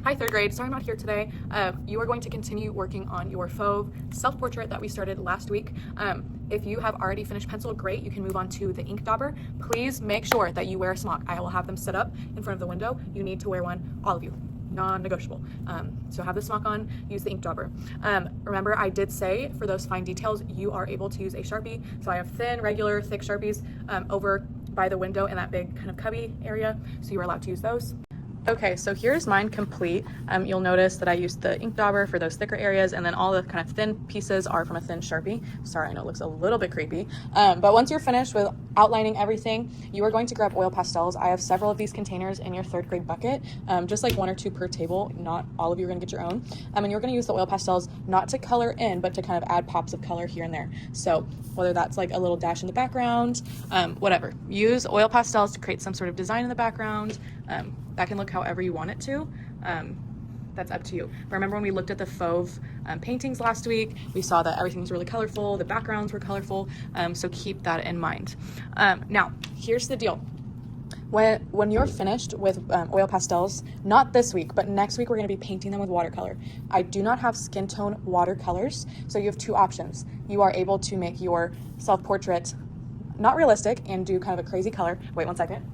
Hi, third grade. Sorry I'm not here today. You are going to continue working on your fauve self-portrait that we started last week. If you have already finished pencil, great. You can move on to the ink dauber. Please make sure that you wear a smock. I will have them set up in front of the window. You need to wear one, all of you. Non-negotiable. So have the smock on, use the ink dauber. Remember, I did say for those fine details, you are able to use a Sharpie. So I have thin, regular, thick Sharpies over by the window in that big kind of cubby area. So you are allowed to use those. Okay, so here's mine complete. You'll notice that I used the ink dauber for those thicker areas, and then all the kind of thin pieces are from a thin Sharpie. Sorry, I know it looks a little bit creepy. But once you're finished with outlining everything, you are going to grab oil pastels. I have several of these containers in your third grade bucket, just like 1 or 2 per table. Not all of you are gonna get your own. And you're gonna use the oil pastels not to color in, but to kind of add pops of color here and there. So whether that's like a little dash in the background, whatever. Use oil pastels to create some sort of design in the background. That can look however you want it to. That's up to you. But remember when we looked at the fauve paintings last week, we saw that everything was really colorful, the backgrounds were colorful, so keep that in mind. Now, here's the deal. When you're finished with oil pastels, not this week, but next week we're gonna be painting them with watercolor. I do not have skin tone watercolors, so you have 2 options. You are able to make your self-portrait not realistic and do kind of a crazy color. Wait 1 second.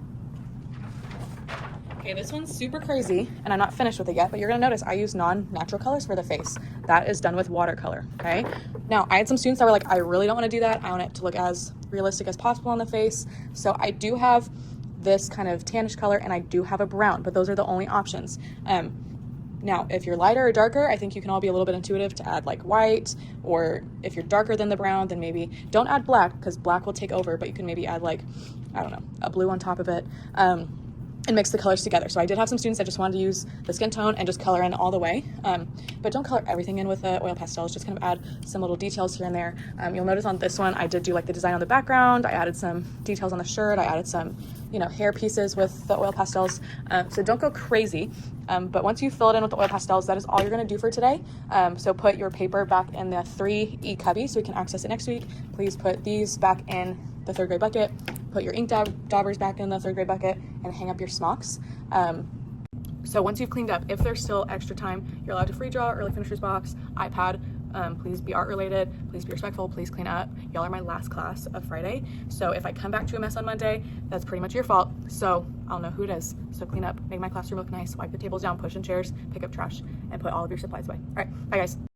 Okay, this one's super crazy, and I'm not finished with it yet, but you're gonna notice I use non-natural colors for the face. That is done with watercolor, okay? Now, I had some students that were like, I really don't wanna do that. I want it to look as realistic as possible on the face. So I do have this kind of tannish color, and I do have a brown, but those are the only options. Now, if you're lighter or darker, I think you can all be a little bit intuitive to add like white, or if you're darker than the brown, then maybe don't add black, because black will take over, but you can maybe add like, I don't know, a blue on top of it. And mix the colors together. So I did have some students that just wanted to use the skin tone and just color in all the way. But don't color everything in with the oil pastels, just kind of add some little details here and there. You'll notice on this one, I did do like the design on the background. I added some details on the shirt. I added some, hair pieces with the oil pastels. So don't go crazy. But once you fill it in with the oil pastels, that is all you're gonna do for today. So put your paper back in the 3E cubby so we can access it next week. Please put these back in the third grade bucket. Put your ink daubers back in the third grade bucket and hang up your smocks. So once you've cleaned up, if there's still extra time, you're allowed to free draw, early finishers box, iPad. Please be art related, please be respectful, please clean up. Y'all are my last class of Friday. So if I come back to a mess on Monday, that's pretty much your fault. So I'll know who it is. So clean up, make my classroom look nice, wipe the tables down, push in chairs, pick up trash, and put all of your supplies away. All right, bye guys.